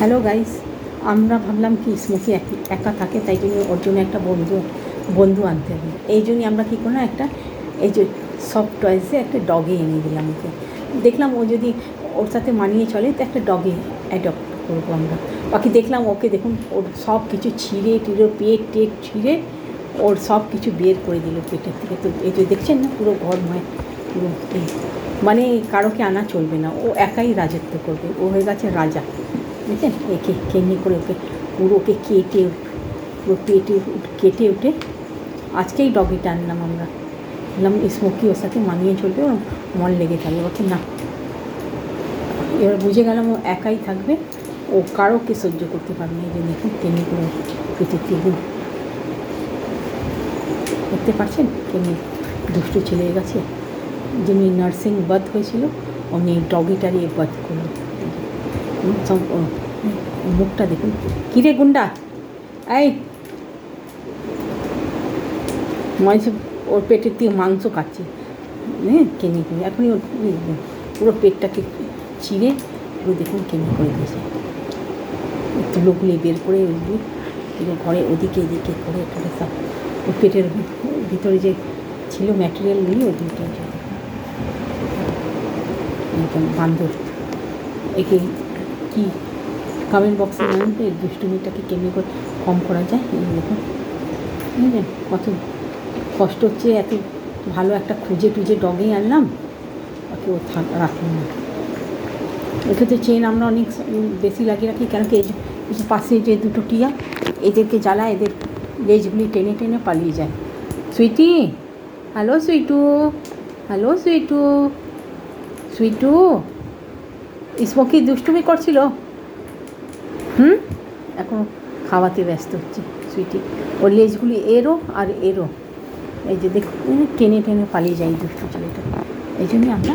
Hello guys, আমরা ভাবলাম কি স্মোকি একা থাকে, তাই জন্য ওর জন্য একটা বন্ধু আনতে হবে। এই জন্যই আমরা কী করলাম, একটা এই যে সফট টয়েসে একটা ডগে এনে দিলাম ওকে। দেখলাম ও যদি ওর সাথে মানিয়ে চলে তো একটা ডগে অ্যাডপ্ট করবো আমরা। বাকি দেখলাম ওকে, দেখুন ওর সব কিছু ছিঁড়ে টিড়ে পেট ছিঁড়ে ওর সব কিছু বের করে দিল পেটের থেকে। তো এই যে দেখছেন না, পুরো ঘরময় পুরো মানে কারোকে আনা চলবে না, ও একাই রাজত্ব করবে, ও হয়ে গেছে রাজা। বুঝলেন? একে কেমনি করে ওকে পুরোকে পুরো কেটে উঠে আজকেই ডগিটা আনলাম আমরা। বললাম স্মোকি ওর সাথে মানিয়ে চলবে, ওর মন লেগে থাকবে। ওকে না, এবার বুঝে গেলাম ও একাই থাকবে, ও কারোকে সহ্য করতে পারবে না। এই যে দেখুন কেমনি করে পেটের থেকে দেখতে পাচ্ছেন কেমনি দুষ্টু ছেলে গেছে। যেমনি নার্সিং বার্থ হয়েছিল অমনি ডগিটারই বার্থ করলো। সব মুখটা দেখুন। কিরে গুন্ডা, এই মনে ওর পেটের দিয়ে মাংস কাটছে, হ্যাঁ কেমনি করে এখনই ওর পুরো পেটটাকে চিড়ে পুরো দেখুন কেমনি করে দিয়েছে। তুলোগুলি বের করে ওইগুলি পুরো ঘরে ওদিকে এদিকে করে টোরে সব ওর পেটের ভিতরে যে ছিল ম্যাটেরিয়ালগুলি ওদিকে একদম বান্দর। একে কি কমেন্ট বক্সে জানেন তো এই দুষ্টুমিটাকে কেমনি করে কম করা যায়। এই দেখুন বুঝলেন কত কষ্ট হচ্ছে, এত ভালো একটা খুঁজে টুজে ডগেই আনলাম, ওকে ও রাখলাম না। এক্ষেত্রে চেন আমরা অনেক বেশি লাগিয়ে রাখি, কেন কি এই পাশে যে দুটো টিয়া এদেরকে জ্বালা, এদের লেজগুলি টেনে টেনে পালিয়ে যায়। সুইটি, হ্যালো সুইটু, হ্যালো সুইটু, সুইটু স্মোকি দুষ্টুমি করছিল, এখন খাওয়াতে ব্যস্ত হচ্ছে সুইটি। ওর লেজগুলি এরও আর এরও, এই যে দেখুন টেনে টেনে পালিয়ে যায় দুষ্টু ছেলেটা। এই জন্যই আমরা